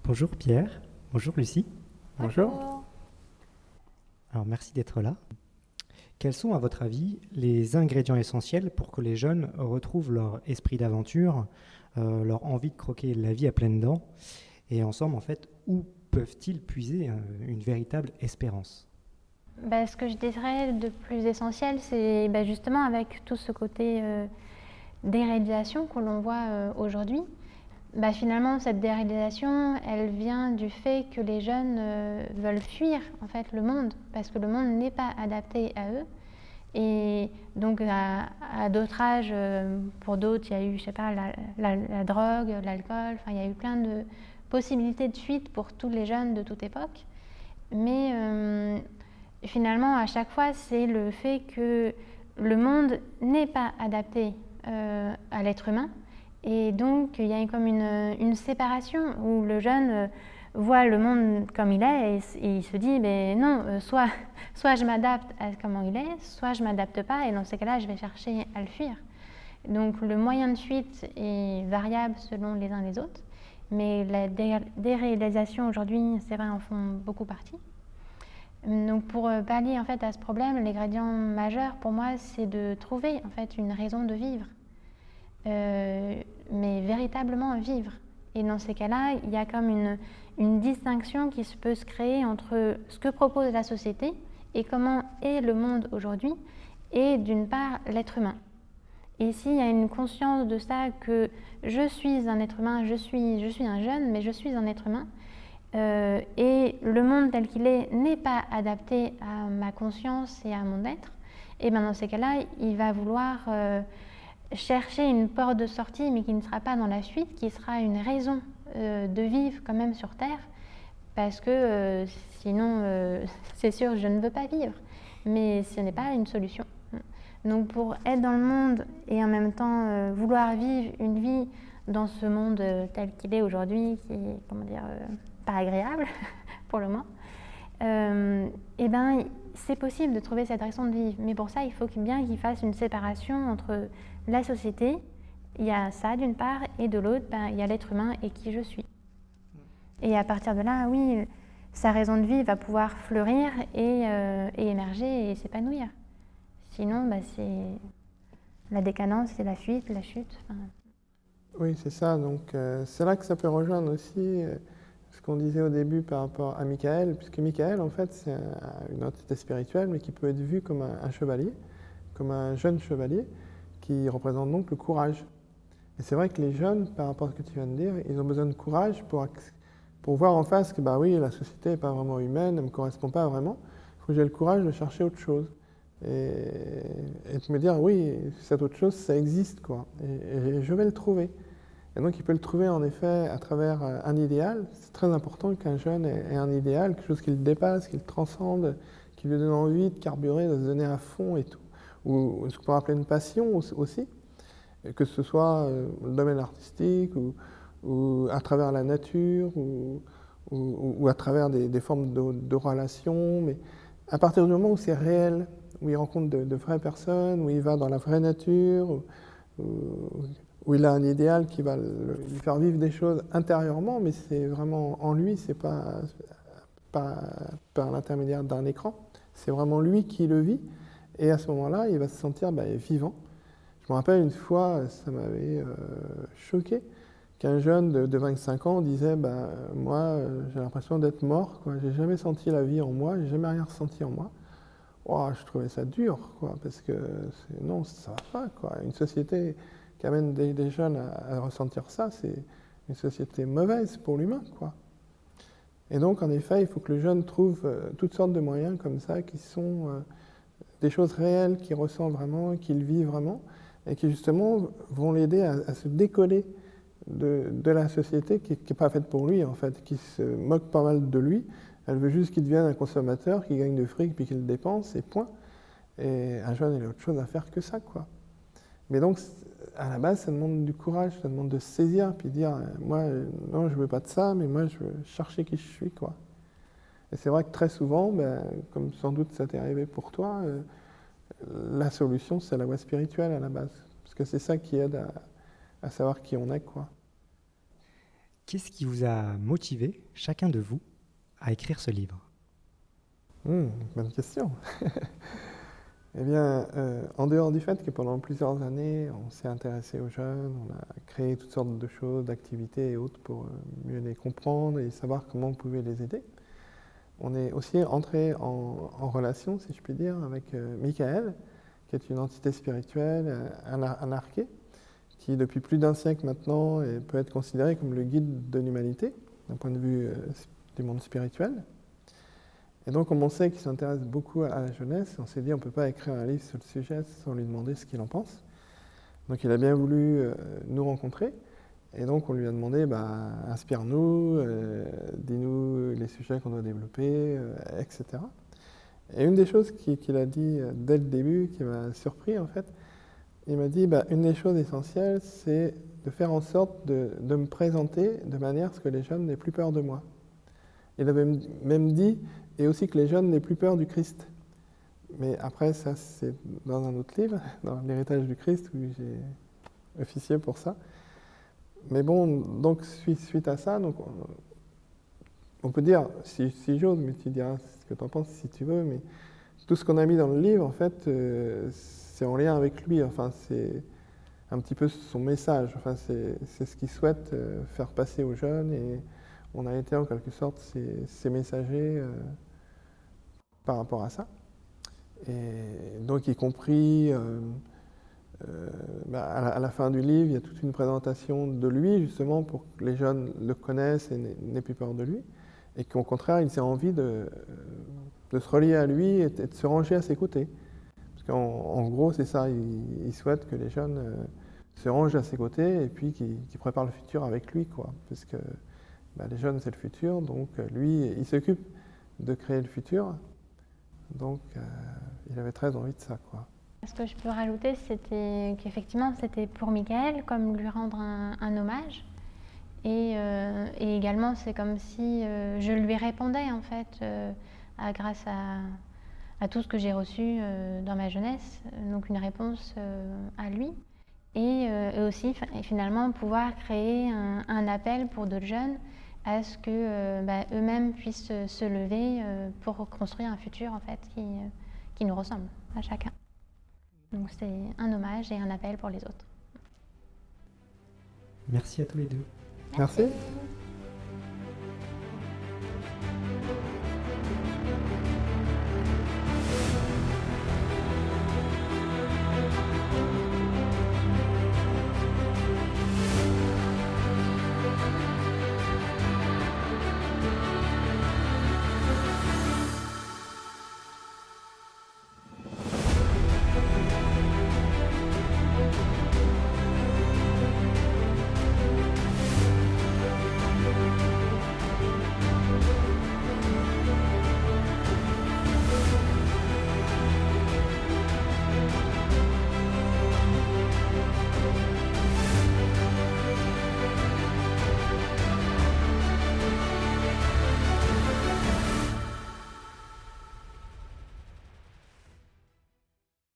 Bonjour Pierre, bonjour Lucie. Bonjour. Alors merci d'être là. Quels sont à votre avis les ingrédients essentiels pour que les jeunes retrouvent leur esprit d'aventure, leur envie de croquer la vie à pleines dents et ensemble en fait où peuvent-ils puiser une véritable espérance? Ce que je dirais de plus essentiel, c'est justement avec tout ce côté déréalisation que l'on voit aujourd'hui. Finalement, cette déréalisation, elle vient du fait que les jeunes veulent fuir en fait le monde, parce que le monde n'est pas adapté à eux. Et donc à d'autres âges, pour d'autres, il y a eu, je sais pas, la drogue, l'alcool, enfin il y a eu plein de possibilités de fuite pour tous les jeunes de toute époque. Mais finalement, à chaque fois, c'est le fait que le monde n'est pas adapté à l'être humain. Et donc, il y a comme une séparation où le jeune voit le monde comme il est et il se dit, non, soit je m'adapte à comment il est, soit je ne m'adapte pas et dans ces cas-là, je vais chercher à le fuir. Donc, le moyen de fuite est variable selon les uns les autres, mais la déréalisation aujourd'hui, c'est vrai, en font beaucoup partie. Donc pour pallier en fait à ce problème, l'ingrédient majeur pour moi, c'est de trouver en fait une raison de vivre, mais véritablement vivre. Et dans ces cas-là, il y a comme une distinction qui peut se créer entre ce que propose la société et comment est le monde aujourd'hui, et d'une part l'être humain. Et ici, il y a une conscience de ça que je suis un être humain, je suis un jeune, mais je suis un être humain. Et le monde tel qu'il est n'est pas adapté à ma conscience et à mon être, et dans ces cas-là, il va vouloir chercher une porte de sortie, mais qui ne sera pas dans la fuite, qui sera une raison de vivre quand même sur Terre, parce que sinon, c'est sûr, je ne veux pas vivre, mais ce n'est pas une solution. Donc pour être dans le monde et en même temps vouloir vivre une vie dans ce monde tel qu'il est aujourd'hui, qui est, pas agréable pour le moins, c'est possible de trouver cette raison de vivre. Mais pour ça, il faut bien qu'il fasse une séparation entre la société, il y a ça d'une part, et de l'autre, il y a l'être humain et qui je suis. Et à partir de là, oui, sa raison de vie va pouvoir fleurir et émerger et s'épanouir. Sinon, c'est la décadence, c'est la fuite, la chute. Oui, c'est ça. Donc, c'est là que ça peut rejoindre aussi ce qu'on disait au début par rapport à Michael, puisque Michael, en fait, c'est une entité spirituelle, mais qui peut être vu comme un chevalier, comme un jeune chevalier, qui représente donc le courage. Et c'est vrai que les jeunes, par rapport à ce que tu viens de dire, ils ont besoin de courage pour voir en face que, oui, la société n'est pas vraiment humaine, elle ne me correspond pas vraiment. Il faut que j'ai le courage de chercher autre chose. Et de me dire, oui, cette autre chose, ça existe, quoi. Et je vais le trouver. Et donc, il peut le trouver, en effet, à travers un idéal. C'est très important qu'un jeune ait un idéal, quelque chose qui le dépasse, qui le transcende, qui lui donne envie de carburer, de se donner à fond et tout. Ou ce qu'on peut appeler une passion aussi, que ce soit le domaine artistique, ou à travers la nature, ou à travers des formes de relations. Mais à partir du moment où c'est réel, où il rencontre de vraies personnes, où il va dans la vraie nature, où il a un idéal qui va lui faire vivre des choses intérieurement, mais c'est vraiment en lui, c'est pas par l'intermédiaire d'un écran, c'est vraiment lui qui le vit, et à ce moment-là, il va se sentir vivant. Je me rappelle une fois, ça m'avait choqué, qu'un jeune de 25 ans disait moi, j'ai l'impression d'être mort, quoi. J'ai jamais senti la vie en moi, j'ai jamais rien ressenti en moi. Oh, je trouvais ça dur, quoi, parce que non, ça va pas, quoi. Une société qui amène des jeunes à ressentir ça, c'est une société mauvaise pour l'humain, quoi. Et donc, en effet, il faut que le jeune trouve toutes sortes de moyens comme ça, qui sont des choses réelles, qu'il ressent vraiment, qu'il vit vraiment, et qui justement vont l'aider à se décoller de la société qui n'est pas faite pour lui, en fait, qui se moque pas mal de lui. Elle veut juste qu'il devienne un consommateur, qu'il gagne du fric, puis qu'il le dépense, et point. Et un jeune, il a autre chose à faire que ça, quoi. Mais donc, à la base, ça demande du courage, ça demande de se saisir, puis dire, moi, non, je veux pas de ça, mais moi, je veux chercher qui je suis, quoi. Et c'est vrai que très souvent, comme sans doute ça t'est arrivé pour toi, la solution, c'est la voie spirituelle à la base. Parce que c'est ça qui aide à savoir qui on est, quoi. Qu'est-ce qui vous a motivé, chacun de vous, à écrire ce livre? Bonne question. Eh bien, en dehors du fait que pendant plusieurs années, on s'est intéressé aux jeunes, on a créé toutes sortes de choses, d'activités et autres pour mieux les comprendre et savoir comment on pouvait les aider, on est aussi entré en relation, si je puis dire, avec Michael, qui est une entité spirituelle anarchée, qui depuis plus d'un siècle maintenant peut être considéré comme le guide de l'humanité, d'un point de vue du monde spirituel. Et donc, comme on sait qu'il s'intéresse beaucoup à la jeunesse, on s'est dit on ne peut pas écrire un livre sur le sujet sans lui demander ce qu'il en pense. Donc, il a bien voulu nous rencontrer. Et donc, on lui a demandé, inspire-nous, dis-nous les sujets qu'on doit développer, etc. Et une des choses qu'il a dit dès le début, qui m'a surpris en fait, il m'a dit, une des choses essentielles, c'est de faire en sorte de me présenter de manière à ce que les jeunes n'aient plus peur de moi. Il avait même dit, et aussi que les jeunes n'aient plus peur du Christ. Mais après, ça, c'est dans un autre livre, dans l'héritage du Christ, où j'ai officié pour ça. Mais bon, donc suite à ça, donc, on peut dire, si j'ose, mais tu diras ce que tu en penses si tu veux, mais tout ce qu'on a mis dans le livre, en fait, c'est en lien avec lui. Enfin, c'est un petit peu son message. Enfin, c'est ce qu'il souhaite faire passer aux jeunes, et on a été en quelque sorte ses messagers par rapport à ça. Et donc, y compris, à la fin du livre, il y a toute une présentation de lui, justement, pour que les jeunes le connaissent et n'aient plus peur de lui, et qu'au contraire, ils aient envie de se relier à lui et de se ranger à ses côtés. Parce qu'en gros, c'est ça, il souhaite que les jeunes se rangent à ses côtés et puis qu'ils préparent le futur avec lui, quoi. Parce que les jeunes, c'est le futur, donc lui, il s'occupe de créer le futur. Donc, il avait très envie de ça, quoi. Ce que je peux rajouter, c'était qu'effectivement, c'était pour Michael, comme lui rendre un hommage. Et également, c'est comme si je lui répondais, en fait, grâce à tout ce que j'ai reçu dans ma jeunesse. Donc, une réponse à lui. Et aussi, finalement, pouvoir créer un appel pour d'autres jeunes à ce que eux-mêmes puissent se lever pour construire un futur, en fait, qui nous ressemble à chacun. Donc c'est un hommage et un appel pour les autres. Merci à tous les deux. Merci.